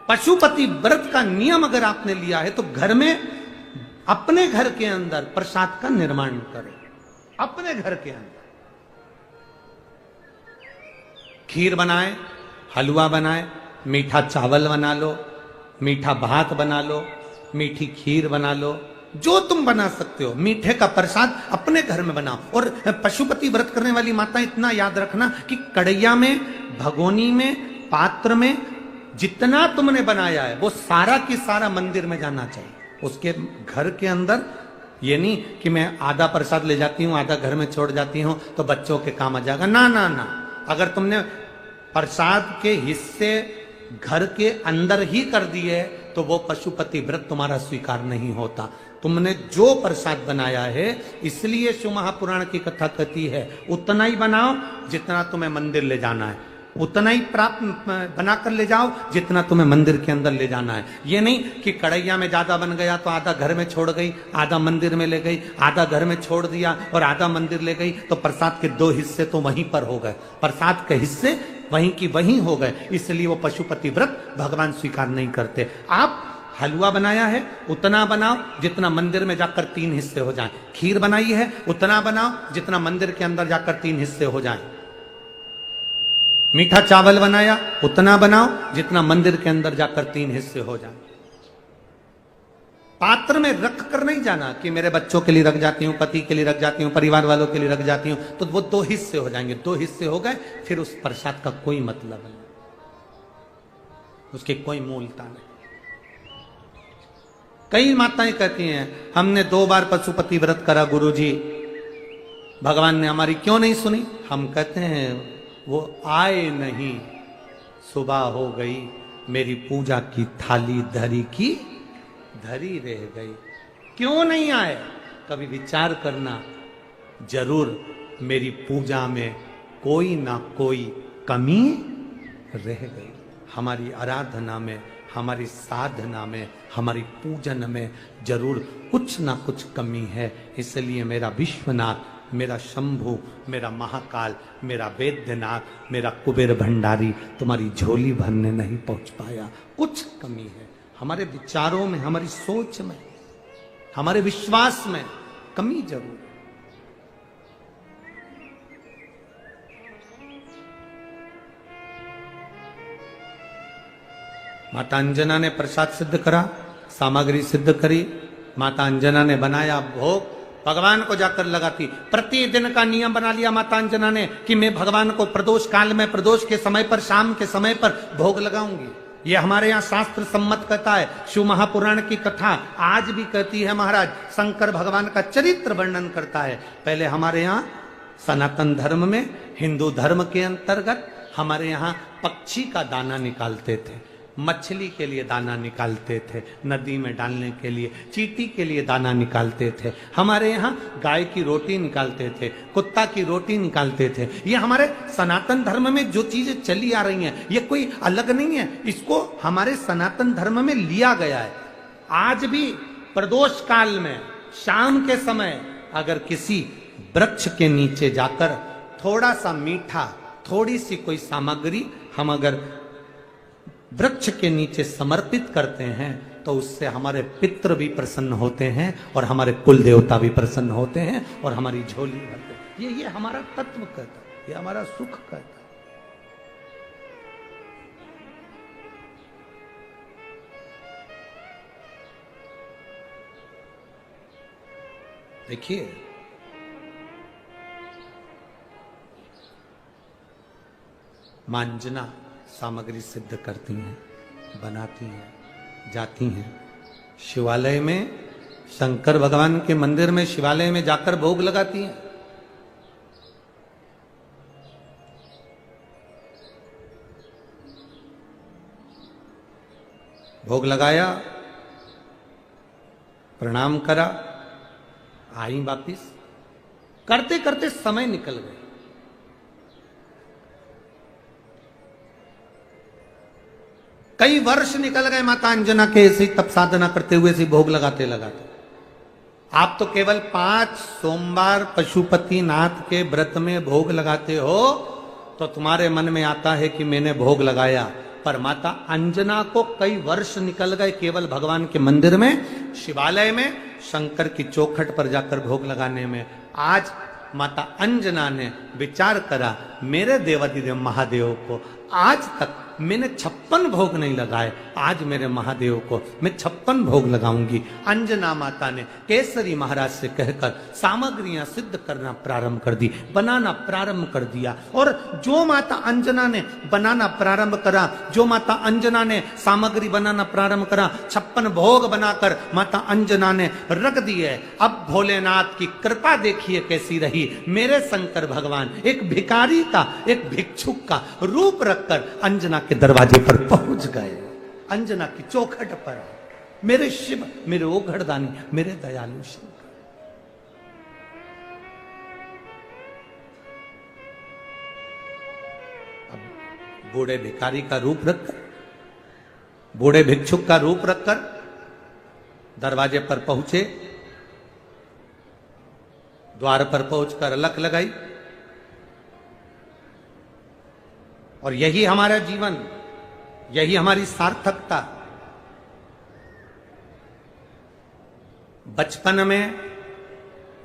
पशुपति व्रत का नियम अगर आपने लिया है तो घर में, अपने घर के अंदर प्रसाद का निर्माण करो। अपने घर के अंदर खीर बनाए, हलवा बनाए, मीठा चावल बना लो, मीठा भात बना लो, मीठी खीर बना लो, जो तुम बना सकते हो। मीठे का प्रसाद अपने घर में बनाओ। और पशुपति व्रत करने वाली माता इतना याद रखना कि कढ़ैया में, भगोनी में, पात्र में जितना तुमने बनाया है वो सारा की सारा मंदिर में जाना चाहिए। उसके घर के अंदर ये नहीं कि मैं आधा प्रसाद ले जाती हूं, आधा घर में छोड़ जाती हूं तो बच्चों के काम आ जाएगा। ना ना ना, अगर तुमने प्रसाद के हिस्से घर के अंदर ही कर दिए तो वो पशुपति व्रत तुम्हारा स्वीकार नहीं होता। तुमने जो प्रसाद बनाया है, इसलिए शिव महापुराण की कथा कहती है उतना ही बनाओ जितना तुम्हें मंदिर ले जाना है, उतना ही प्राप्त बनाकर ले जाओ जितना तुम्हें मंदिर के अंदर ले जाना है। ये नहीं कि कढ़ैया में ज्यादा बन गया तो आधा घर में छोड़ गई, आधा मंदिर में ले गई, आधा घर में छोड़ दिया और आधा मंदिर ले गई, तो प्रसाद के 2 हिस्से तो वहीं पर हो गए, प्रसाद के हिस्से वहीं की वहीं हो गए। इसलिए वो पशुपति व्रत भगवान स्वीकार नहीं करते। आप हलवा बनाया है उतना बनाओ जितना मंदिर में जाकर 3 हिस्से हो जाएं। खीर बनाई है उतना बनाओ जितना मंदिर के अंदर जाकर 3 हिस्से हो जाएं। मीठा चावल बनाया उतना बनाओ जितना मंदिर के अंदर जाकर 3 हिस्से हो जाएं। पात्र में रख कर नहीं जाना कि मेरे बच्चों के लिए रख जाती हूं, पति के लिए रख जाती हूं, परिवार वालों के लिए रख जाती हूं, तो वो 2 हिस्से हो जाएंगे। 2 हिस्से हो गए, फिर उस प्रसाद का कोई मतलब नहीं, उसकी कोई मूलता नहीं। कई माताएं कहती हैं हमने 2 बार पशुपति व्रत करा गुरुजी, भगवान ने हमारी क्यों नहीं सुनी। हम कहते हैं वो आए नहीं, सुबह हो गई, मेरी पूजा की थाली धरी की धरी रह गई। क्यों नहीं आए, कभी विचार करना, जरूर मेरी पूजा में कोई ना कोई कमी रह गई। हमारी आराधना में, हमारी साधना में, हमारी पूजन में जरूर कुछ ना कुछ कमी है। इसलिए मेरा विश्वनाथ, मेरा शंभु, मेरा महाकाल, मेरा वैद्यनाथ, मेरा कुबेर भंडारी तुम्हारी झोली भरने नहीं पहुंच पाया। कुछ कमी है हमारे विचारों में, हमारी सोच में, हमारे विश्वास में कमी जरूर है। माता अंजना ने प्रसाद सिद्ध करा, सामग्री सिद्ध करी, माता अंजना ने बनाया भोग, भगवान को जाकर लगाती। प्रतिदिन का नियम बना लिया माता अंजना ने कि मैं भगवान को प्रदोष काल में, प्रदोष के समय पर, शाम के समय पर भोग लगाऊंगी। ये हमारे यहाँ शास्त्र सम्मत कहता है। शिव महापुराण की कथा आज भी कहती है महाराज, शंकर भगवान का चरित्र वर्णन करता है। पहले हमारे यहाँ सनातन धर्म में, हिंदू धर्म के अंतर्गत हमारे यहाँ पक्षी का दाना निकालते थे, मछली के लिए दाना निकालते थे, नदी में डालने के लिए, चींटी के लिए दाना निकालते थे। हमारे यहाँ गाय की रोटी निकालते थे, कुत्ता की रोटी निकालते थे। ये हमारे सनातन धर्म में जो चीजें चली आ रही हैं, ये कोई अलग नहीं है, इसको हमारे सनातन धर्म में लिया गया है। आज भी प्रदोष काल में शाम के समय अगर किसी वृक्ष के नीचे जाकर थोड़ा सा मीठा, थोड़ी सी कोई सामग्री हम अगर वृक्ष के नीचे समर्पित करते हैं तो उससे हमारे पितृ भी प्रसन्न होते हैं और हमारे कुल देवता भी प्रसन्न होते हैं और हमारी झोली भरते हैं। ये हमारा तत्व कहता है, ये हमारा सुख कहता है। देखिए मांजना सामग्री सिद्ध करती हैं, बनाती हैं, जाती हैं शिवालय में, शंकर भगवान के मंदिर में, शिवालय में जाकर भोग लगाती हैं। भोग लगाया, प्रणाम करा, आई वापिस। करते करते समय निकल गए। कई वर्ष निकल गए माता अंजना के ऐसे तप साधना करते हुए, ऐसे भोग लगाते लगाते। आप तो केवल 5 सोमवार पशुपति नाथ के व्रत में भोग लगाते हो तो तुम्हारे मन में आता है कि मैंने भोग लगाया, पर माता अंजना को कई वर्ष निकल गए केवल भगवान के मंदिर में, शिवालय में, शंकर की चौखट पर जाकर भोग लगाने में। आज माता अंजना ने विचार करा, मेरे देवाधिदेव महादेव को आज तक मैंने 56 भोग नहीं लगाए, आज मेरे महादेव को मैं 56 भोग लगाऊंगी। अंजना माता ने केसरी महाराज से कहकर सामग्रियां सिद्ध करना प्रारंभ कर दी, बनाना प्रारंभ कर दिया। और जो माता अंजना ने बनाना प्रारंभ करा, जो माता अंजना ने सामग्री बनाना प्रारंभ करा, 56 भोग बनाकर माता अंजना ने रख दिए। अब भोलेनाथ की कृपा देखिए कैसी रही। मेरे शंकर भगवान एक भिखारी का, एक भिक्षुक का रूप रखकर अंजना के दरवाजे पर पहुंच गए, अंजना की चौखट पर। मेरे शिव, मेरे ओघड़दानी, मेरे दयालु शिव। अब बूढ़े भिखारी का रूप रखकर, बूढ़े भिक्षुक का रूप रखकर दरवाजे पर पहुंचे, द्वार पर पहुंचकर अलख लगाई। और यही हमारा जीवन, यही हमारी सार्थकता। बचपन में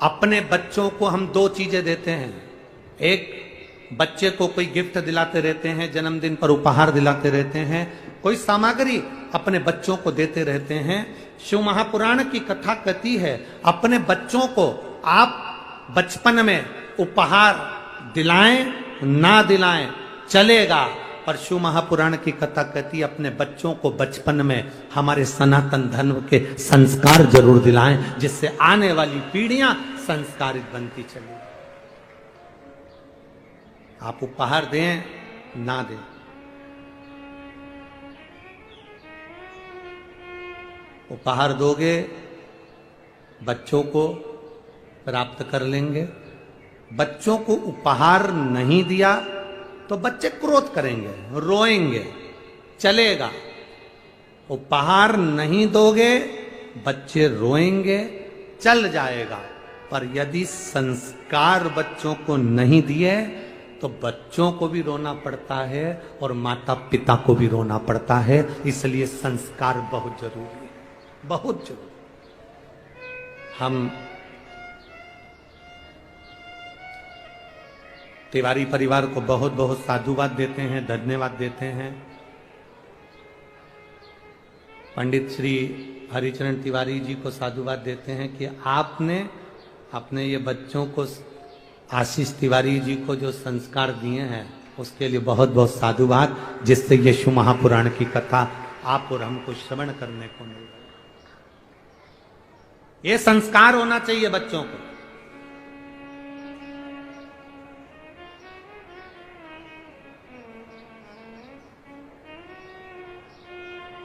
अपने बच्चों को हम 2 चीजें देते हैं। एक, बच्चे को कोई गिफ्ट दिलाते रहते हैं, जन्मदिन पर उपहार दिलाते रहते हैं, कोई सामग्री अपने बच्चों को देते रहते हैं। शिव महापुराण की कथा कहती है, अपने बच्चों को आप बचपन में उपहार दिलाएं ना दिलाएं चलेगा, पर शिव महापुराण की कथा कहती है अपने बच्चों को बचपन में हमारे सनातन धर्म के संस्कार जरूर दिलाएं, जिससे आने वाली पीढ़ियां संस्कारित बनती चली। आप उपहार दें ना दें, उपहार दोगे बच्चों को प्राप्त कर लेंगे। बच्चों को उपहार नहीं दिया तो बच्चे क्रोध करेंगे, रोएंगे, चलेगा। उपहार नहीं दोगे बच्चे रोएंगे, चल जाएगा। पर यदि संस्कार बच्चों को नहीं दिए तो बच्चों को भी रोना पड़ता है और माता पिता को भी रोना पड़ता है। इसलिए संस्कार बहुत जरूरी है, बहुत जरूरी। हम तिवारी परिवार को बहुत बहुत साधुवाद देते हैं, धन्यवाद देते हैं। पंडित श्री हरिचरण तिवारी जी को साधुवाद देते हैं कि आपने अपने ये बच्चों को, आशीष तिवारी जी को जो संस्कार दिए हैं उसके लिए बहुत बहुत साधुवाद, जिससे ये शिव महापुराण की कथा आप और हमको श्रवण करने को मिल रहा है। ये संस्कार होना चाहिए बच्चों को।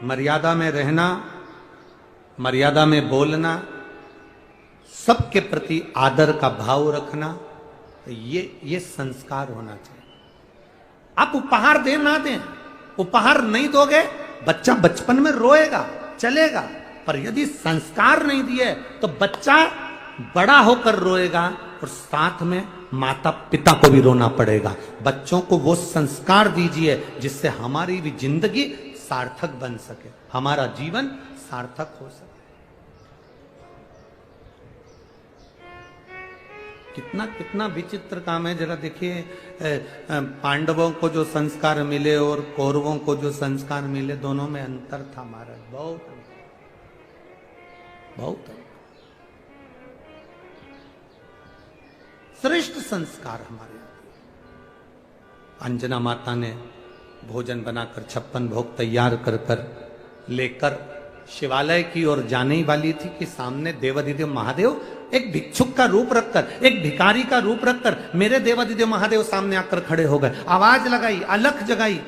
मर्यादा में रहना, मर्यादा में बोलना, सबके प्रति आदर का भाव रखना, ये संस्कार होना चाहिए। आप उपहार दें ना दें, उपहार नहीं दोगे बच्चा बचपन में रोएगा, चलेगा। पर यदि संस्कार नहीं दिए तो बच्चा बड़ा होकर रोएगा और साथ में माता पिता को भी रोना पड़ेगा। बच्चों को वो संस्कार दीजिए जिससे हमारी भी जिंदगी सार्थक बन सके, हमारा जीवन सार्थक हो सके। कितना कितना विचित्र काम है। जरा देखिए, पांडवों को जो संस्कार मिले और कौरवों को जो संस्कार मिले, दोनों में अंतर था महाराज, बहुत बहुत श्रेष्ठ संस्कार हमारे। अंजना माता ने भोजन बनाकर 56 भोग तैयार कर कर लेकर शिवालय की ओर जाने ही वाली थी कि सामने देवाधिदेव महादेव एक भिक्षुक का रूप रखकर, एक भिखारी का रूप रखकर मेरे देवाधिदेव महादेव सामने आकर खड़े हो गए। आवाज लगाई, अलख जगाई,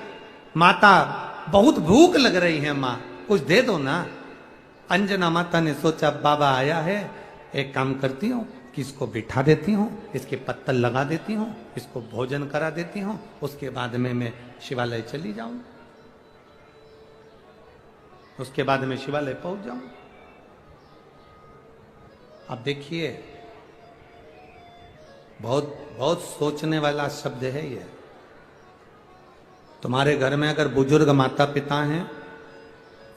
माता बहुत भूख लग रही है, माँ कुछ दे दो ना। अंजना माता ने सोचा बाबा आया है, एक काम करती हूँ कि इसको बिठा देती हूँ, इसके पत्तल लगा देती हूँ, इसको भोजन करा देती हूँ, उसके बाद में मैं शिवालय चली जाऊं, उसके बाद में शिवालय पहुंच जाऊं। अब देखिए, बहुत बहुत सोचने वाला शब्द है ये। तुम्हारे घर में अगर बुजुर्ग माता पिता हैं,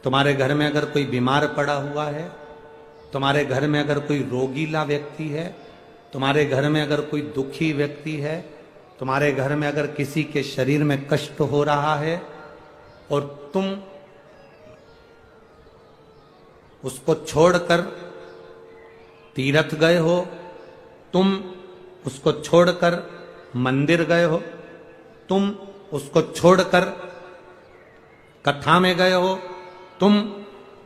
तुम्हारे घर में अगर कोई बीमार पड़ा हुआ है, तुम्हारे घर में अगर कोई रोगीला व्यक्ति है, तुम्हारे घर में अगर कोई दुखी व्यक्ति है, तुम्हारे घर में अगर किसी के शरीर में कष्ट हो रहा है और तुम उसको छोड़कर तीर्थ गए हो, तुम उसको छोड़कर मंदिर गए हो, तुम उसको छोड़कर कथा में गए हो, तुम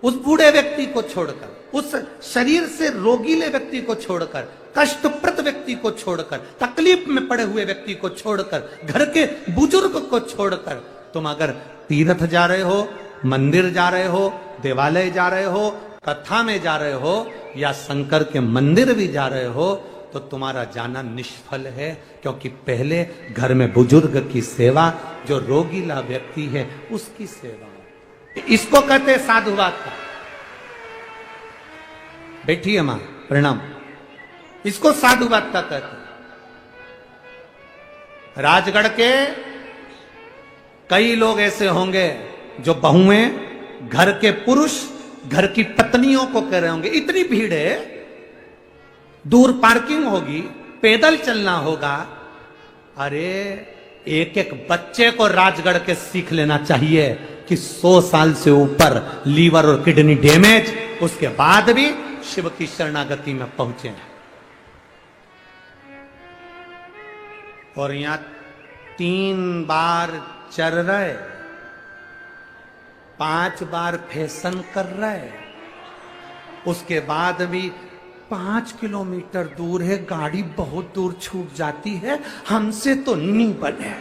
उस बूढ़े व्यक्ति को छोड़कर, उस शरीर से रोगीले व्यक्ति को छोड़कर, कष्टप्रद व्यक्ति को छोड़कर, तकलीफ में पड़े हुए व्यक्ति को छोड़कर, घर के बुजुर्ग को छोड़कर तुम अगर तीर्थ जा रहे हो, मंदिर जा रहे हो, देवालय जा रहे हो, कथा में जा रहे हो या शंकर के मंदिर भी जा रहे हो, तो तुम्हारा जाना निष्फल है, क्योंकि पहले घर में बुजुर्ग की सेवा, जो रोगीला व्यक्ति है उसकी सेवा। इसको कहते हैं साधुवाद का। बैठिए मां, प्रणाम। इसको साधुवाद का कहते हैं। राजगढ़ के कई लोग ऐसे होंगे जो बहुएं घर के पुरुष घर की पत्नियों को कह रहे होंगे, इतनी भीड़ है, दूर पार्किंग होगी, पैदल चलना होगा। अरे एक एक बच्चे को राजगढ़ के सीख लेना चाहिए कि 100 साल से ऊपर लीवर और किडनी डैमेज, उसके बाद भी शिव की शरणागति में पहुंचे। और यहां 3 बार चर रहे, 5 बार फैशन कर रहे, उसके बाद भी 5 किलोमीटर दूर है, गाड़ी बहुत दूर छूट जाती है, हमसे तो नहीं बने,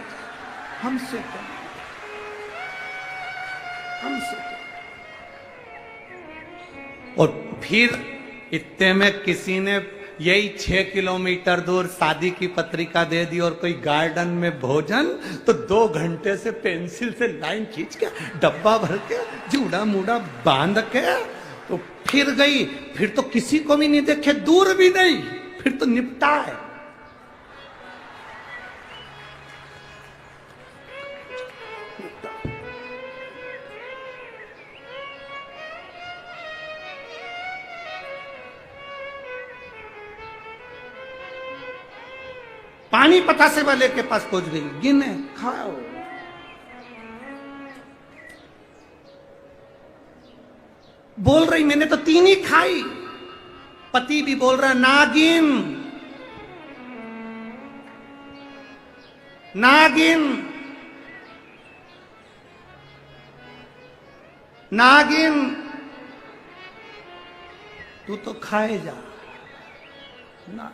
हमसे तो और फिर इतने में किसी ने यही 6 किलोमीटर दूर शादी की पत्रिका दे दी और कोई गार्डन में भोजन, तो 2 घंटे से पेंसिल से लाइन खींच के डब्बा भर के जूड़ा मूड़ा बांध के तो फिर गई। फिर तो किसी को भी नहीं देखे, दूर भी नहीं, फिर तो निपटा है। पानी पतासे वाले के पास पहुंच गई, गिने खाओ। बोल रही मैंने तो 3 ही खाई। पति भी बोल रहा नागिन नागिन नागिन, तू तो खाए जा ना।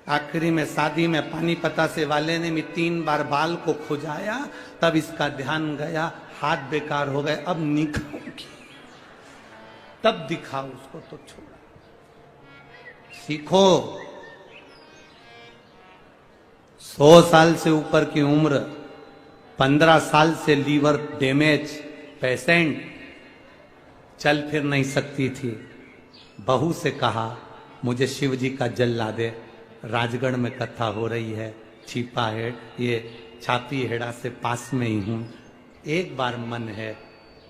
आखिरी में शादी में पानी पतासे वाले ने भी 3 बार बाल को खुजाया, तब इसका ध्यान गया, हाथ बेकार हो गए, अब नहीं खाऊंगी, तब दिखाओ उसको, तो छोड़ा। सीखो। 100 साल से ऊपर की उम्र, 15 साल से लीवर डैमेज पेशेंट, चल फिर नहीं सकती थी। बहू से कहा मुझे शिव जी का जल ला दे, राजगढ़ में कथा हो रही है, छिपा है, ये छापी हेड़ा से पास में ही हूं, एक बार मन है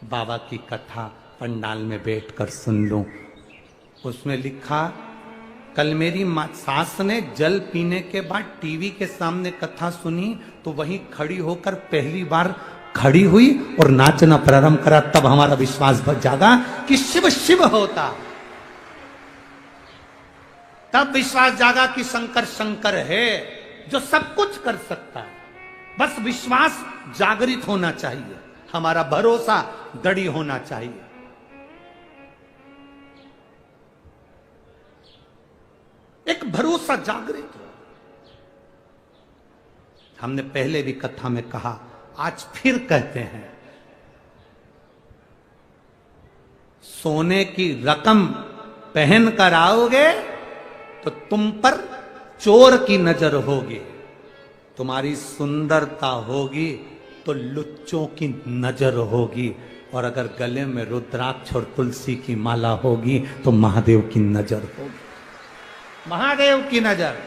बाबा की कथा पंडाल में बैठकर सुन लूं। उसमें लिखा, कल मेरी सास ने जल पीने के बाद टीवी के सामने कथा सुनी तो वहीं खड़ी होकर पहली बार खड़ी हुई और नाचना प्रारंभ करा। तब हमारा विश्वास जागा कि शिव शिव होता। तब विश्वास जागा कि शंकर शंकर है जो सब कुछ कर सकता है। बस विश्वास जागृत होना चाहिए, हमारा भरोसा दृढ़ होना चाहिए। एक भरोसा जागृत हो। हमने पहले भी कथा में कहा, आज फिर कहते हैं, सोने की रकम पहन कर आओगे तो तुम पर चोर की नजर होगी, तुम्हारी सुंदरता होगी तो लुच्चों की नजर होगी, और अगर गले में रुद्राक्ष और तुलसी की माला होगी तो महादेव की नजर होगी, महादेव की नजर।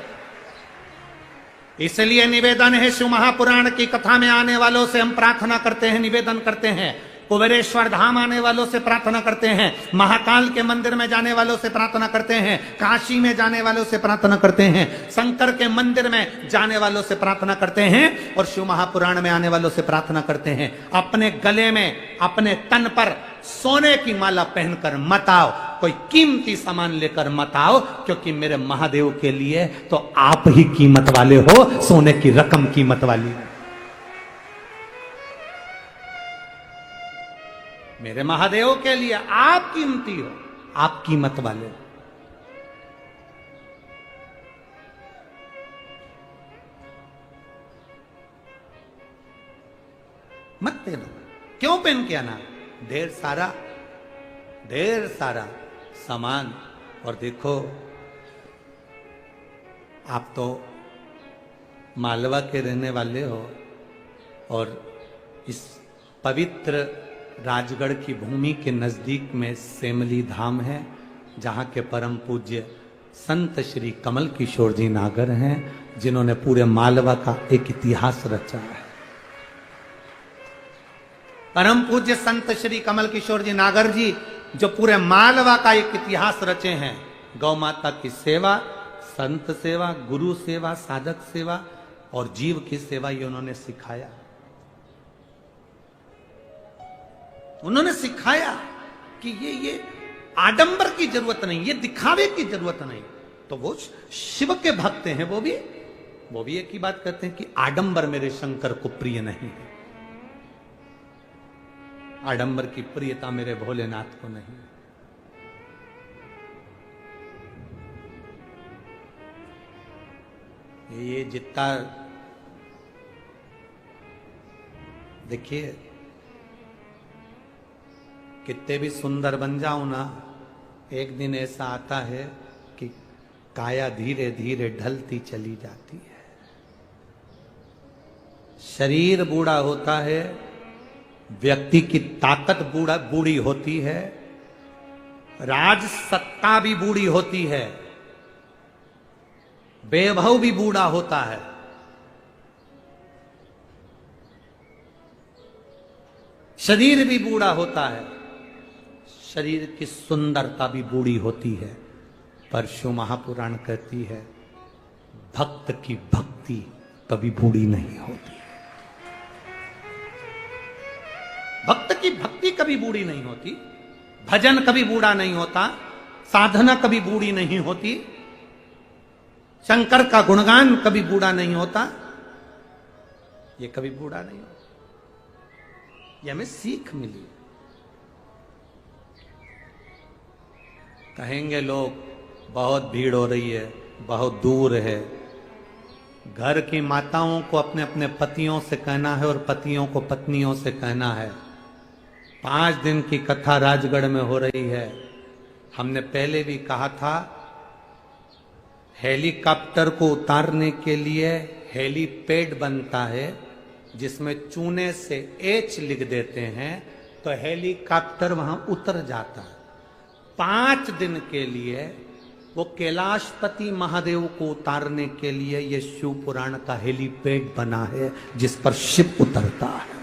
इसलिए निवेदन है, शिव महापुराण की कथा में आने वालों से हम प्रार्थना करते हैं, निवेदन करते हैं। कुबेरेश्वर धाम आने वालों से प्रार्थना करते हैं, महाकाल के मंदिर में जाने वालों से प्रार्थना करते हैं, काशी में जाने वालों से प्रार्थना करते हैं, शंकर के मंदिर में जाने वालों से प्रार्थना करते हैं, और शिव महापुराण में आने वालों से प्रार्थना करते हैं। अपने गले में, अपने तन पर सोने की माला पहनकर मत आओ, कोई कीमती सामान लेकर मत आओ, क्योंकि मेरे महादेव के लिए तो आप ही कीमत वाले हो, सोने की रकम कीमत वाली। मेरे महादेव के लिए आप कीमती हो, आप कीमत वाले हो। मत पहनो। क्यों पहन के आना? ढेर सारा सामान। और देखो, आप तो मालवा के रहने वाले हो, और इस पवित्र राजगढ़ की भूमि के नजदीक में सेमली धाम है, जहां के परम पूज्य संत श्री कमल किशोर जी नागर हैं, जिन्होंने पूरे मालवा का एक इतिहास रचा है। परम पूज्य संत श्री कमल किशोर जी नागर जी, जो पूरे मालवा का एक इतिहास रचे हैं। गौ माता की सेवा, संत सेवा, गुरु सेवा, साधक सेवा और जीव की सेवा, ये उन्होंने सिखाया। उन्होंने सिखाया कि ये आडंबर की जरूरत नहीं, ये दिखावे की जरूरत नहीं। तो वो शिव के भक्त हैं, वो भी एक ही बात कहते हैं कि आडंबर मेरे शंकर को प्रिय नहीं है, आडंबर की प्रियता मेरे भोलेनाथ को नहीं। ये जितना देखिए, कितने भी सुंदर बन जाओ ना, एक दिन ऐसा आता है कि काया धीरे धीरे ढलती चली जाती है। शरीर बूढ़ा होता है, व्यक्ति की ताकत बूढ़ी होती है, राज सत्ता भी बूढ़ी होती है, वैभव भी बूढ़ा होता है, शरीर भी बूढ़ा होता है, शरीर की सुंदरता भी बूढ़ी होती है। पर शिव महापुराण कहती है, भक्त की भक्ति कभी बूढ़ी नहीं होती। भक्त की भक्ति कभी बूढ़ी नहीं होती, भजन कभी बूढ़ा नहीं होता, साधना कभी बूढ़ी नहीं होती, शंकर का गुणगान कभी बूढ़ा नहीं होता, ये कभी बूढ़ा नहीं होता। ये हमें सीख मिली। कहेंगे लोग, बहुत भीड़ हो रही है, बहुत दूर है। घर की माताओं को अपने अपने पतियों से कहना है और पतियों को पत्नियों से कहना है। 5 दिन की कथा राजगढ़ में हो रही है। हमने पहले भी कहा था, हेलीकॉप्टर को उतारने के लिए हेलीपैड बनता है, जिसमें चूने से एच लिख देते हैं, तो हेलीकॉप्टर वहां उतर जाता है। 5 दिन के लिए वो कैलाशपति महादेव को उतारने के लिए ये शिव पुराण का हेलीपैड बना है, जिस पर शिव उतरता है।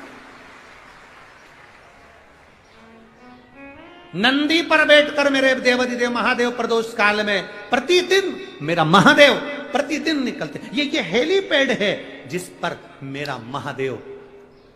नंदी पर बैठकर मेरे देवाधिदेव महादेव प्रदोष काल में प्रतिदिन मेरा महादेव प्रतिदिन निकलते। ये हेलीपैड है जिस पर मेरा महादेव।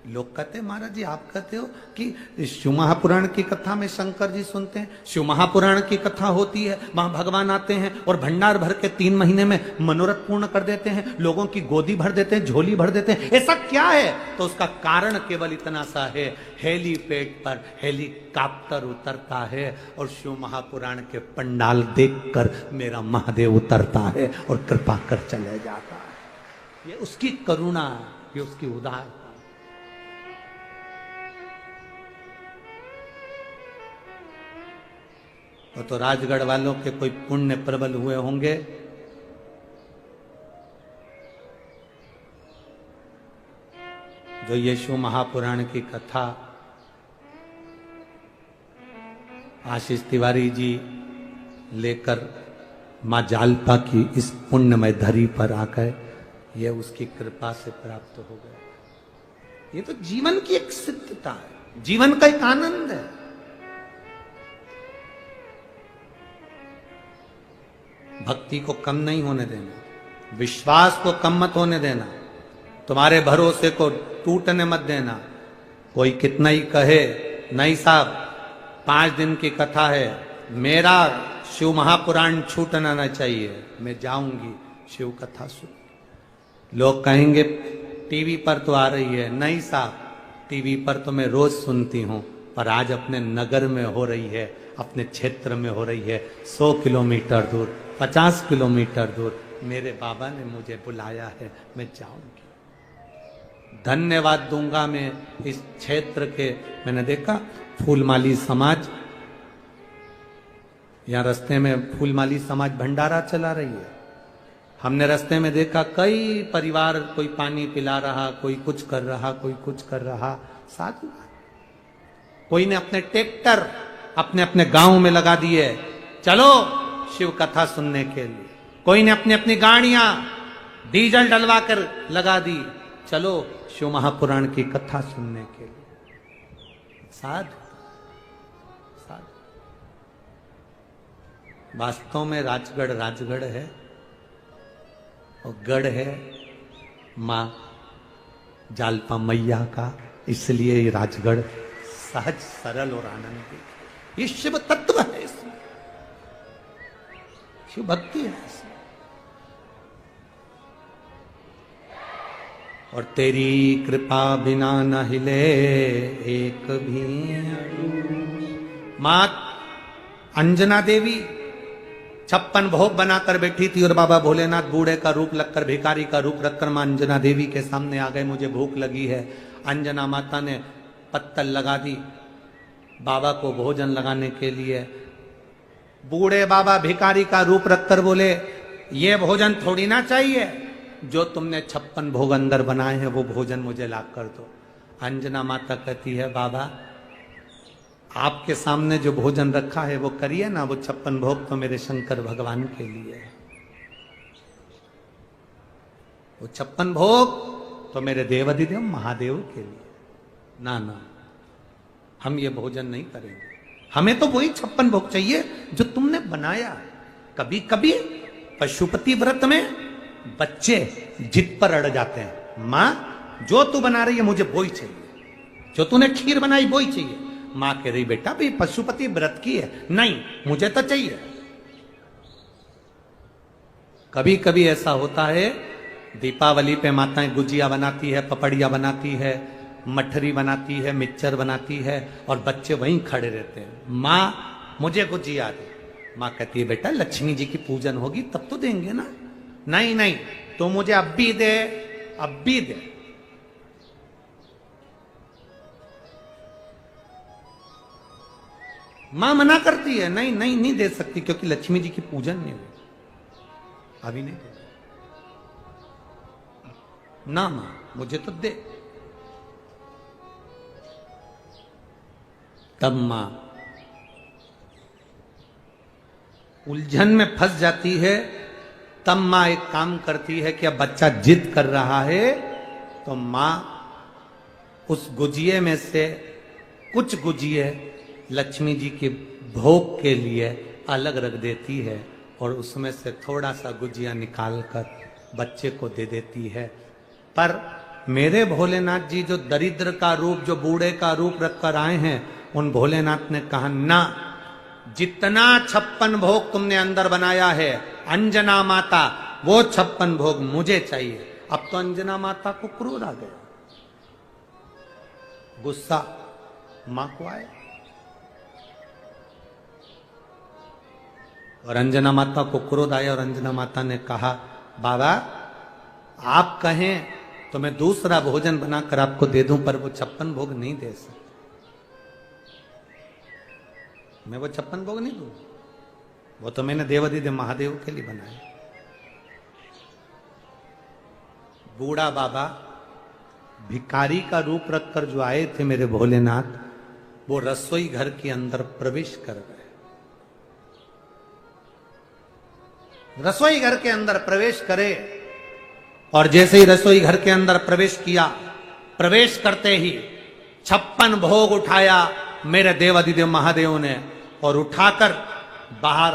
लोग कहते हैं, महाराज जी आप कहते हो कि शिव महापुराण की कथा में शंकर जी सुनते हैं, शिव महापुराण की कथा होती है, वहां भगवान आते हैं और भंडार भर के 3 महीने में मनोरथ पूर्ण कर देते हैं, लोगों की गोदी भर देते हैं, झोली भर देते हैं। ऐसा क्या है? तो उसका कारण केवल इतना सा है, हेलीपैड पर हेलीकॉप्टर उतरता है और शिव महापुराण के पंडाल देखकर मेरा महादेव उतरता है और कृपा कर चले जाता है। ये उसकी करुणा, ये उसकी उदारता। तो राजगढ़ वालों के कोई पुण्य प्रबल हुए होंगे, जो यीशु महापुराण की कथा आशीष तिवारी जी लेकर मां जालपा की इस पुण्यमय धरी पर आ गए। यह उसकी कृपा से प्राप्त हो गया। ये तो जीवन की एक सिद्धता है, जीवन का एक आनंद है। भक्ति को कम नहीं होने देना, विश्वास को कम मत होने देना, तुम्हारे भरोसे को टूटने मत देना। कोई कितना ही कहे, नहीं साहब 5 दिन की कथा है, मेरा शिव महापुराण छूटना ना चाहिए, मैं जाऊंगी शिव कथा सुन। लोग कहेंगे टीवी पर तो आ रही है, नहीं साहब टीवी पर तो मैं रोज सुनती हूं, पर आज अपने नगर में हो रही है, अपने क्षेत्र में हो रही है, 100 किलोमीटर दूर, 50 किलोमीटर दूर मेरे बाबा ने मुझे बुलाया है, मैं जाऊंगी। धन्यवाद दूंगा मैं इस क्षेत्र के। मैंने देखा फूलमाली समाज, यहां रास्ते में फूलमाली समाज भंडारा चला रही है। हमने रास्ते में देखा कई परिवार, कोई पानी पिला रहा, कोई कुछ कर रहा, कोई कुछ कर रहा। साधु कोई ने अपने ट्रैक्टर अपने अपने गांव में लगा दिए, चलो शिव कथा सुनने के लिए। कोई ने अपनी अपनी गाड़ियां डीजल डलवा कर लगा दी, चलो शिव महापुराण की कथा सुनने के लिए। साधु साधु। वास्तव में राजगढ़ राजगढ़ है और गढ़ है मां जालपा मैया का, इसलिए ये राजगढ़ सहज सरल और आनंदित। ये शिव तत्व है, इसमें शिव भक्ति है इसमें। और तेरी कृपा बिना न हिले एक भी। मां अंजना देवी 56 भोग बनाकर बैठी थी और बाबा भोलेनाथ बूढ़े का रूप लगकर, भिखारी का रूप रखकर मां अंजना देवी के सामने आ गए। मुझे भूख लगी है। अंजना माता ने पत्तल लगा दी बाबा को भोजन लगाने के लिए। बूढ़े बाबा भिखारी का रूप रखकर बोले, ये भोजन थोड़ी ना चाहिए, जो तुमने 56 भोग अंदर बनाए हैं वो भोजन मुझे ला कर दो। अंजना माता कहती है, बाबा आपके सामने जो भोजन रखा है वो करिए ना, वो 56 भोग तो मेरे शंकर भगवान के लिए है, वो 56 भोग तो मेरे देवाधिदेव महादेव के लिए। ना ना, हम ये भोजन नहीं करेंगे, हमें तो वही 56 भोग चाहिए जो तुमने बनाया। कभी कभी पशुपति व्रत में बच्चे जिद पर अड़ जाते हैं, मां जो तू बना रही है मुझे वो ही चाहिए, जो तूने खीर बनाई वो ही चाहिए। मां कह रही बेटा भाई पशुपति व्रत की है, नहीं मुझे तो चाहिए। कभी कभी ऐसा होता है, दीपावली पे माताएं गुजिया बनाती है, पपड़िया बनाती है, मठरी बनाती है, मिक्सचर बनाती है और बच्चे वहीं खड़े रहते हैं, मां मुझे गुजिया दे। मां कहती है बेटा लक्ष्मी जी की पूजन होगी तब तो देंगे ना। नहीं नहीं, तो मुझे अब भी दे, अब भी दे। मां मना करती है, नहीं नहीं नहीं दे सकती, क्योंकि लक्ष्मी जी की पूजन नहीं हुई, अभी नहीं दे। ना मां मुझे तो दे। तब मां उलझन में फंस जाती है। तब मां एक काम करती है कि अब बच्चा जिद कर रहा है तो मां उस गुजिये में से कुछ गुजिये लक्ष्मी जी के भोग के लिए अलग रख देती है और उसमें से थोड़ा सा गुजिया निकाल कर बच्चे को दे देती है। पर मेरे भोलेनाथ जी जो दरिद्र का रूप, जो बूढ़े का रूप रखकर आए हैं, उन भोलेनाथ ने कहा ना, जितना 56 भोग तुमने अंदर बनाया है अंजना माता, वो 56 भोग मुझे चाहिए। अब तो अंजना माता को क्रोध आ गया, गुस्सा मां को आया और अंजना माता को क्रोध आया और अंजना माता ने कहा, बाबा आप कहें तो मैं दूसरा भोजन बनाकर आपको दे दूं, पर वो 56 भोग नहीं दे सकता, मैं वो 56 भोग नहीं दूं, वो तो मैंने देवाधिदेव महादेव के लिए बनाया। बूढ़ा बाबा भिखारी का रूप रखकर जो आए थे मेरे भोलेनाथ, वो रसोई घर के अंदर प्रवेश कर गए। रसोई घर के अंदर प्रवेश करे और जैसे ही रसोई घर के अंदर प्रवेश किया, प्रवेश करते ही 56 भोग उठाया मेरे देवाधिदेव महादेव ने, और उठाकर बाहर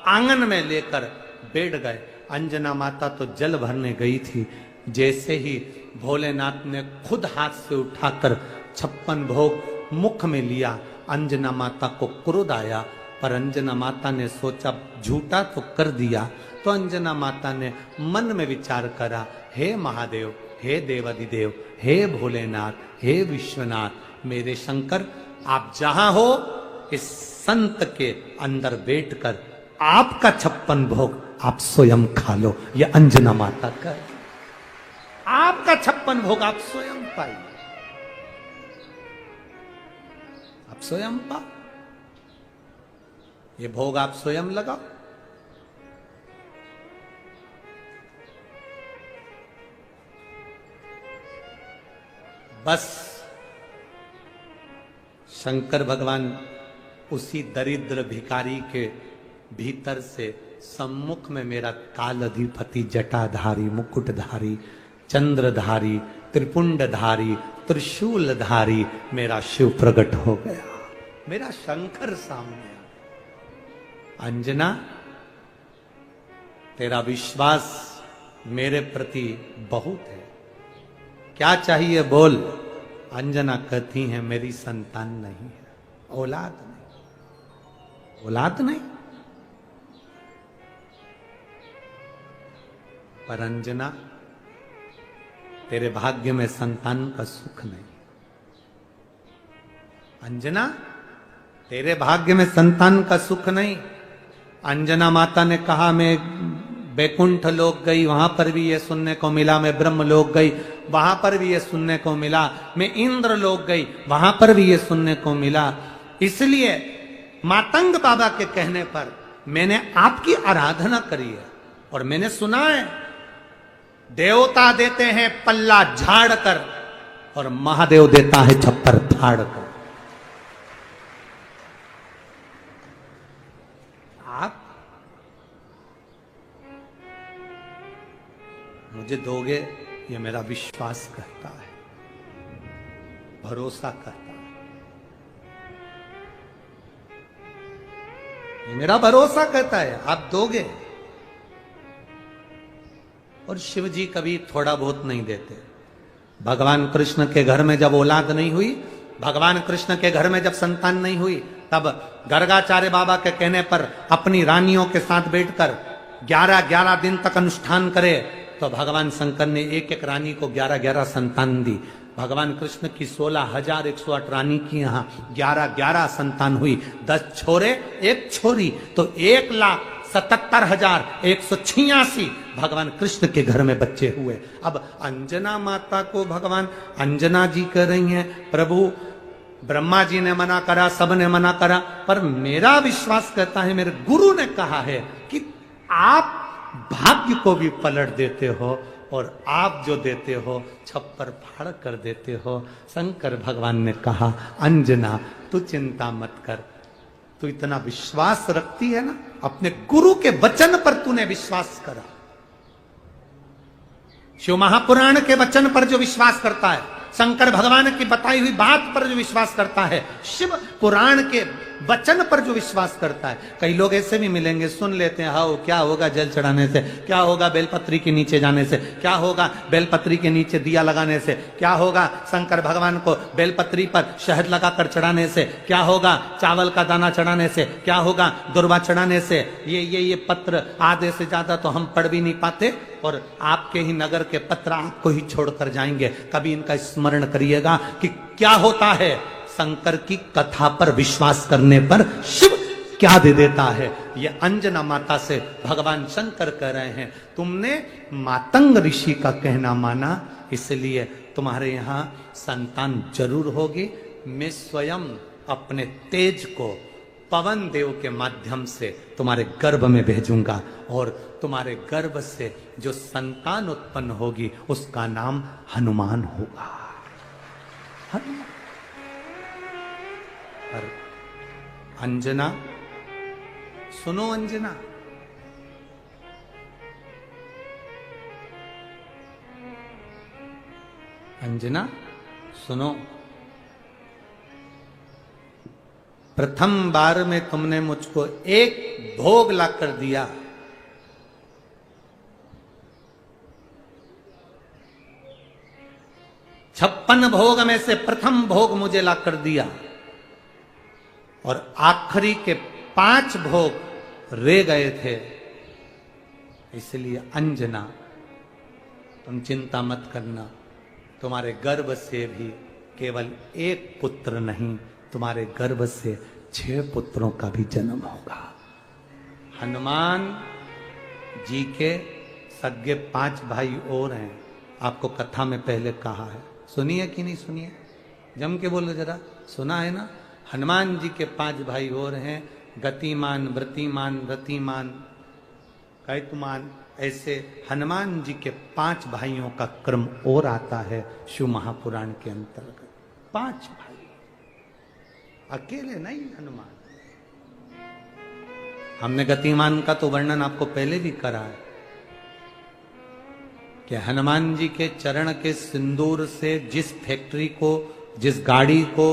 आंगन में लेकर बैठ गए। अंजना माता तो जल भरने गई थी, जैसे ही भोलेनाथ ने खुद हाथ से उठाकर 56 भोग मुख में लिया, अंजना माता को क्रोध आया। पर अंजना माता ने सोचा झूठा तो कर दिया, तो अंजना माता ने मन में विचार करा, हे महादेव, हे देवाधिदेव, हे भोलेनाथ, हे विश्वनाथ, मेरे शंकर, आप जहां हो इस संत के अंदर बैठकर आपका 56 भोग आप स्वयं खा लो। ये अंजना माता का, आपका 56 भोग आप स्वयं पाइए, आप स्वयं पा, ये भोग आप स्वयं लगाओ। बस शंकर भगवान उसी दरिद्र भिखारी के भीतर से सम्मुख में मेरा कालाधिपति, जटाधारी, मुकुटधारी, चंद्रधारी, त्रिपुंडधारी, त्रिशूलधारी मेरा शिव प्रकट हो गया, मेरा शंकर सामने। अंजना, तेरा विश्वास मेरे प्रति बहुत है, क्या चाहिए बोल। अंजना कहती है मेरी संतान नहीं है, औलाद नहीं, औलाद नहीं। पर अंजना, तेरे भाग्य में संतान का सुख नहीं। अंजना, तेरे भाग्य में संतान का सुख नहीं। अंजना माता ने कहा मैं बैकुंठ लोक गई, वहां पर भी ये सुनने को मिला, मैं ब्रह्म लोक गई, वहां पर भी ये सुनने को मिला, मैं इंद्र लोक गई, वहां पर भी ये सुनने को मिला। इसलिए मातंग बाबा के कहने पर मैंने आपकी आराधना करी है, और मैंने सुना है देवता देते हैं पल्ला झाड़ कर, और महादेव देता है छप्पर फाड़ कर। आप मुझे दोगे, ये मेरा विश्वास करता है, भरोसा करता है, ये मेरा भरोसा करता है, आप दोगे। और शिव जी कभी थोड़ा बहुत नहीं देते। भगवान कृष्ण के घर में जब औलाद नहीं हुई, भगवान कृष्ण के घर में जब संतान नहीं हुई, तब गर्गाचार्य बाबा के कहने पर अपनी रानियों के साथ बैठकर 11-11 दिन तक अनुष्ठान करे, तो भगवान शंकर ने एक एक रानी को 11-11 संतान दी। भगवान कृष्ण की 16,108 रानी की यहाँ 11-11 संतान हुई, 10 छोरे 1 छोरी, तो 1,77,186 भगवान कृष्ण के घर में बच्चे हुए। अब अंजना माता को भगवान, अंजना जी कह रही हैं प्रभु ब्रह्मा जी ने मना करा, सब ने मना करा, पर मेरा विश्वास कहता है, मेरे गुरु ने कहा है कि आप भाग्य को भी पलट देते हो, और आप जो देते हो छप्पर फाड़ कर देते हो। शंकर भगवान ने कहा अंजना तू चिंता मत कर, तू इतना विश्वास रखती है ना, अपने गुरु के वचन पर तूने विश्वास करा। शिव महापुराण के वचन पर जो विश्वास करता है, शंकर भगवान की बताई हुई बात पर जो विश्वास करता है, शिव पुराण के वचन पर जो विश्वास करता है। कई लोग ऐसे भी मिलेंगे, सुन लेते हैं, हाँ क्या होगा जल चढ़ाने से, क्या होगा बेलपत्री के नीचे जाने से, क्या होगा बेलपत्री के नीचे दिया लगाने से, क्या होगा शंकर भगवान को बेलपत्री पर शहद लगाकर चढ़ाने से, क्या होगा चावल का दाना चढ़ाने से, क्या होगा दुर्वा चढ़ाने से। ये पत्र आधे से ज्यादा तो हम पढ़ भी नहीं पाते, और आपके ही नगर के पत्र आपको ही छोड़कर जाएंगे। कभी इनका स्मरण करिएगा कि क्या होता है शंकर की कथा पर विश्वास करने पर शिव क्या दे देता है। ये अंजना माता से भगवान शंकर कह रहे हैं, तुमने मातंग ऋषि का कहना माना, इसलिए तुम्हारे यहां संतान जरूर होगी। मैं स्वयं अपने तेज को पवन देव के माध्यम से तुम्हारे गर्भ में भेजूंगा, और तुम्हारे गर्भ से जो संतान उत्पन्न होगी उसका नाम हनुमान होगा। हनुमान। पर अंजना सुनो, अंजना अंजना सुनो, प्रथम बार में तुमने मुझको एक भोग ला कर दिया, 56 भोग में से प्रथम भोग मुझे ला कर दिया और आखिरी के 5 भोग रह गए थे। इसलिए अंजना तुम चिंता मत करना, तुम्हारे गर्भ से भी केवल एक पुत्र नहीं, तुम्हारे गर्भ से 6 पुत्रों का भी जन्म होगा। हनुमान जी के सगे 5 भाई और हैं, आपको कथा में पहले कहा है, सुनिए कि नहीं सुनिए, जम के बोलो जरा, सुना है ना। हनुमान जी के 5 भाई और हैं, गतिमान, वृतिमान, रतिमान, कैतुमान, ऐसे हनुमान जी के 5 भाइयों का क्रम और आता है शिव महापुराण के अंतर्गत। 5 भाई, अकेले नहीं हनुमान। हमने गतिमान का तो वर्णन आपको पहले भी करा है कि हनुमान जी के चरण के सिंदूर से जिस फैक्ट्री को, जिस गाड़ी को,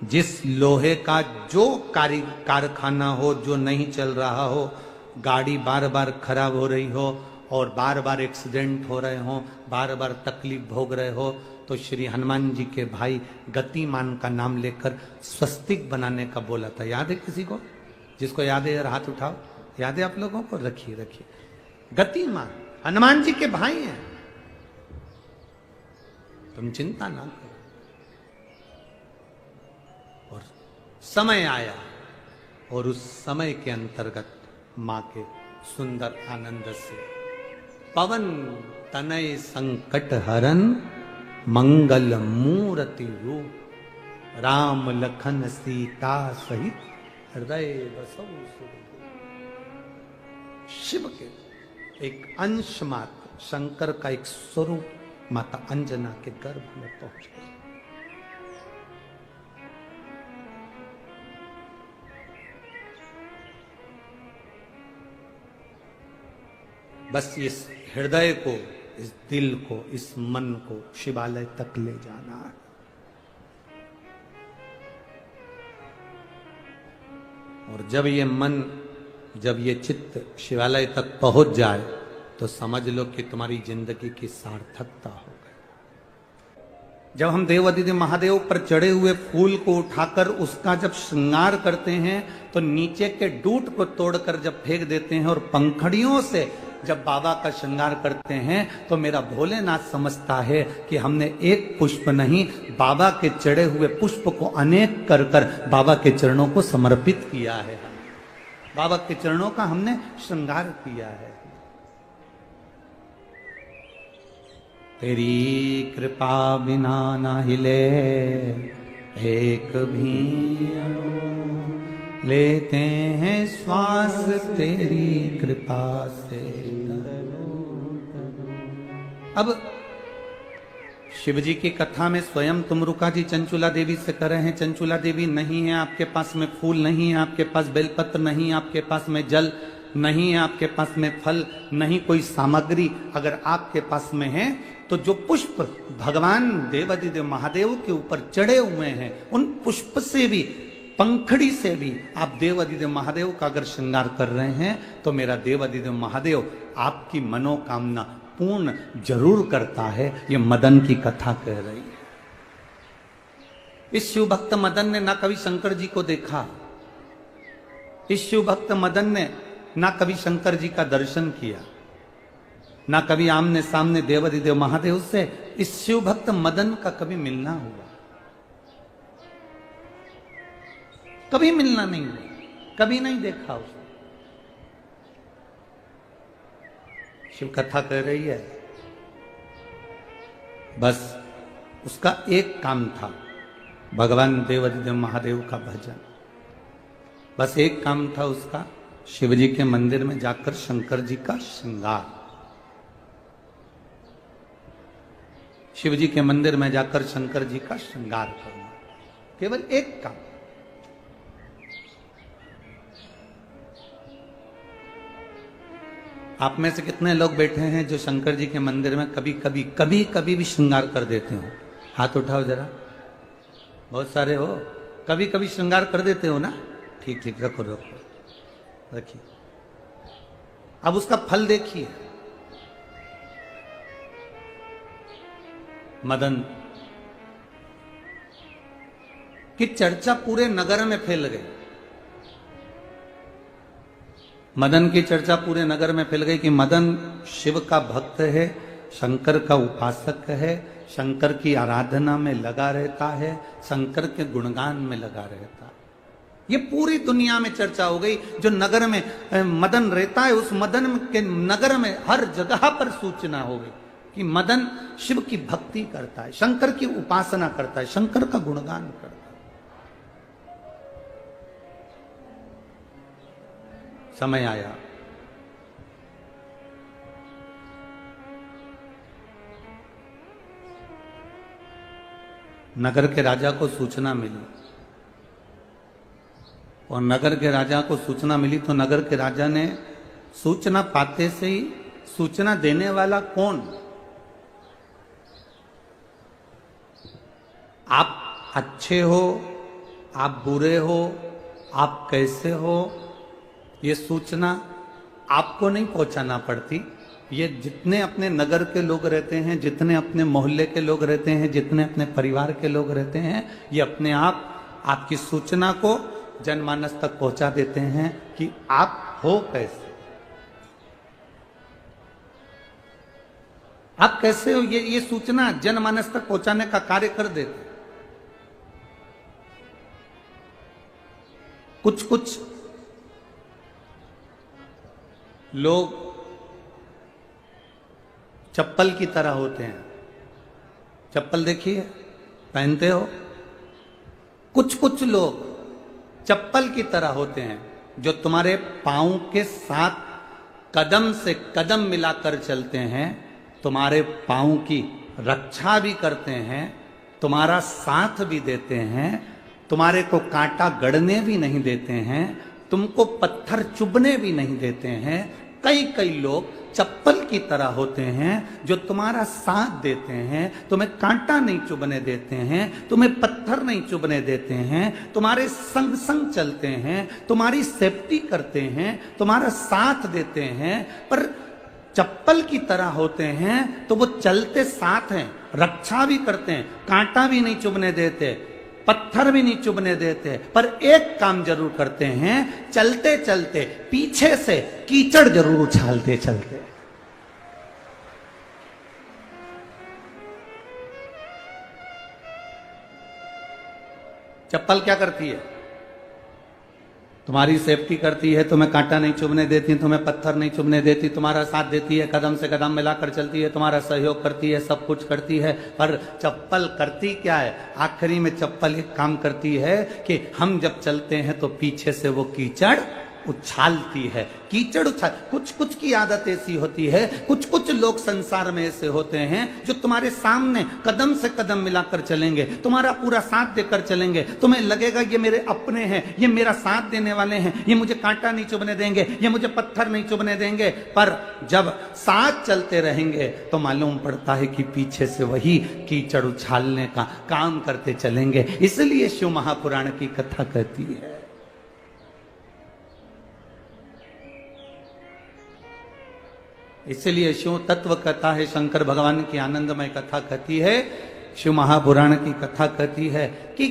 जिस लोहे का जो कारखाना हो जो नहीं चल रहा हो, गाड़ी बार बार खराब हो रही हो और बार बार एक्सीडेंट हो रहे हो, बार बार तकलीफ भोग रहे हो, तो श्री हनुमान जी के भाई गतिमान का नाम लेकर स्वस्तिक बनाने का बोला था। याद है किसी को? जिसको याद है हाथ उठाओ। याद है आप लोगों को? रखिए रखिए। गतिमान हनुमान जी के भाई हैं, तुम चिंता ना करो। और समय आया और उस समय के अंतर्गत मां के सुंदर आनंद से पवन तनय संकट हरन मंगल मूर्ति रूप राम लखन सीता सहित हृदय बसौ सुरभूप। शिव के एक अंश मात्र, शंकर का एक स्वरूप माता अंजना के गर्भ में पहुंच गई। बस इस हृदय को, इस दिल को, इस मन को शिवालय तक ले जाना है। और जब ये मन, जब ये चित्त शिवालय तक पहुंच जाए तो समझ लो कि तुम्हारी जिंदगी की सार्थकता हो गई। जब हम देवादिदेव महादेव पर चढ़े हुए फूल को उठाकर उसका जब श्रृंगार करते हैं तो नीचे के डूट को तोड़कर जब फेंक देते हैं और पंखड़ियों से जब बाबा का श्रृंगार करते हैं तो मेरा भोलेनाथ समझता है कि हमने एक पुष्प नहीं, बाबा के चढ़े हुए पुष्प को अनेक कर कर बाबा के चरणों को समर्पित किया है। बाबा के चरणों का हमने श्रृंगार किया है। तेरी कृपा बिना ना हिले एक भी अणु, लेते हैं श्वास तेरी कृपा से। अब शिव जी की कथा में स्वयं तुमरुका जी चंचुला देवी से कह रहे हैं, चंचुला देवी नहीं है आपके पास में फूल, नहीं है आपके पास बेलपत्र, नहीं है आपके पास में जल, नहीं है आपके पास में फल, नहीं कोई सामग्री अगर आपके पास में है तो जो पुष्प भगवान देवादिदेव महादेव के ऊपर चढ़े हुए हैं उन पुष्प से भी, पंखड़ी से भी आप देवादिदेव महादेव का अगर श्रृंगार कर रहे हैं तो मेरा देवादिदेव महादेव आपकी मनोकामना पूर्ण जरूर करता है। ये मदन की कथा कह रही है। इस शिव भक्त मदन ने ना कभी शंकर जी को देखा, इस शिव भक्त मदन ने ना कभी शंकर जी का दर्शन किया, ना कभी आमने सामने देवादिदेव महादेव से इस शिव भक्त मदन का कभी मिलना हुआ, कभी मिलना नहीं हुआ, कभी नहीं देखा उसने। शिव कथा कह रही है, बस उसका एक काम था, भगवान देवादिदेव महादेव का भजन। बस एक काम था उसका, शिव जी के मंदिर में जाकर शंकर जी का श्रृंगार, शिव जी के मंदिर में जाकर शंकर जी का श्रृंगार करना, केवल एक काम। आप में से कितने लोग बैठे हैं जो शंकर जी के मंदिर में कभी कभी भी श्रृंगार कर देते हो? हाथ उठाओ जरा, बहुत सारे हो, कभी कभी श्रृंगार कर देते हो ना, ठीक ठीक, रखो रखो, रखिए। अब उसका फल देखिए। मदन की चर्चा पूरे नगर में फैल गई। मदन की चर्चा पूरे नगर में फैल गई कि मदन शिव का भक्त है, शंकर का उपासक है, शंकर की आराधना में लगा रहता है, शंकर के गुणगान में लगा रहता है। ये पूरी दुनिया में चर्चा हो गई। जो नगर में मदन रहता है, उस मदन के नगर में हर जगह पर सूचना हो गई कि मदन शिव की भक्ति करता है, शंकर की उपासना करता है, शंकर का गुणगान करता है। समय आया, नगर के राजा को सूचना मिली, और नगर के राजा को सूचना मिली तो नगर के राजा ने सूचना पाते से ही, सूचना देने वाला कौन, आप अच्छे हो, आप बुरे हो, आप कैसे हो, ये सूचना आपको नहीं पहुंचाना पड़ती। ये जितने अपने नगर के लोग रहते हैं, जितने अपने मोहल्ले के लोग रहते हैं, जितने अपने परिवार के लोग रहते हैं, ये अपने आप आपकी सूचना को जनमानस तक पहुंचा देते हैं कि आप हो कैसे, आप कैसे हो, ये सूचना जनमानस तक पहुंचाने का कार्य कर देते। कुछ कुछ लोग चप्पल की तरह होते हैं, चप्पल देखिए पहनते हो, कुछ कुछ लोग चप्पल की तरह होते हैं जो तुम्हारे पांव के साथ कदम से कदम मिलाकर चलते हैं, तुम्हारे पांव की रक्षा भी करते हैं, तुम्हारा साथ भी देते हैं, तुम्हारे को कांटा गड़ने भी नहीं देते हैं, तुमको पत्थर चुभने भी नहीं देते हैं। कई कई लोग चप्पल की तरह होते हैं जो तुम्हारा साथ देते हैं, तुम्हें कांटा नहीं चुभने देते हैं, तुम्हें पत्थर नहीं चुभने देते हैं, तुम्हारे संग संग चलते हैं, तुम्हारी सेफ्टी करते हैं, तुम्हारा साथ देते हैं। पर चप्पल की तरह होते हैं तो वो चलते साथ हैं, रक्षा भी करते हैं, कांटा भी नहीं चुभने देते, पत्थर भी नहीं चुभने देते, पर एक काम जरूर करते हैं, चलते चलते पीछे से कीचड़ जरूर उछालते चलते। चप्पल क्या करती है, तुम्हारी सेफ्टी करती है, तुम्हें कांटा नहीं चुभने देती, तुम्हें पत्थर नहीं चुभने देती, तुम्हारा साथ देती है, कदम से कदम मिलाकर चलती है, तुम्हारा सहयोग करती है, सब कुछ करती है। पर चप्पल करती क्या है, आखिरी में चप्पल एक काम करती है कि हम जब चलते हैं तो पीछे से वो कीचड़ उछालती है, कीचड़ उछाल। कुछ कुछ की आदत ऐसी होती है, कुछ कुछ लोग संसार में ऐसे होते हैं जो तुम्हारे सामने कदम से कदम मिलाकर चलेंगे, तुम्हारा पूरा साथ देकर चलेंगे, तुम्हें लगेगा ये मेरे अपने हैं, ये मेरा साथ देने वाले हैं, ये मुझे कांटा नहीं चुभने देंगे, ये मुझे पत्थर नहीं चुभने देंगे। पर जब साथ चलते रहेंगे तो मालूम पड़ता है कि पीछे से वही कीचड़ उछालने का काम करते चलेंगे। इसलिए शिव महापुराण की कथा कहती है, इसलिए शिव तत्व कथा है, शंकर भगवान की आनंदमय कथा कहती है, शिव महापुराण की कथा कहती है कि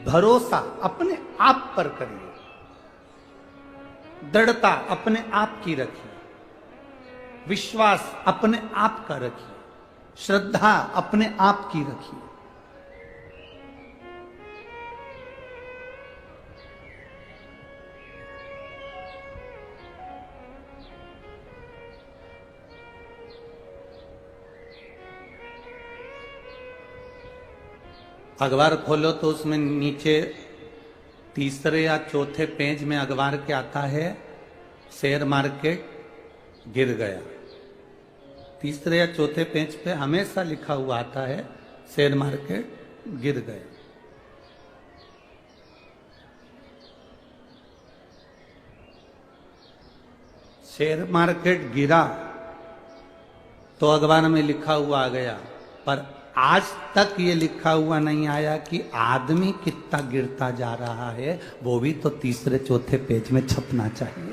भरोसा अपने आप पर करिए, दृढ़ता अपने आप की रखिए, विश्वास अपने आप का रखिए, श्रद्धा अपने आप की रखिए। अखबार खोलो तो उसमें नीचे तीसरे या चौथे पेज में अखबार के आता है, शेयर मार्केट गिर गया। तीसरे या चौथे पेज पे हमेशा लिखा हुआ आता है, शेयर मार्केट गिर गया। शेयर मार्केट गिरा तो अखबार में लिखा हुआ आ गया, पर आज तक ये लिखा हुआ नहीं आया कि आदमी कितना गिरता जा रहा है, वो भी तो तीसरे चौथे पेज में छपना चाहिए।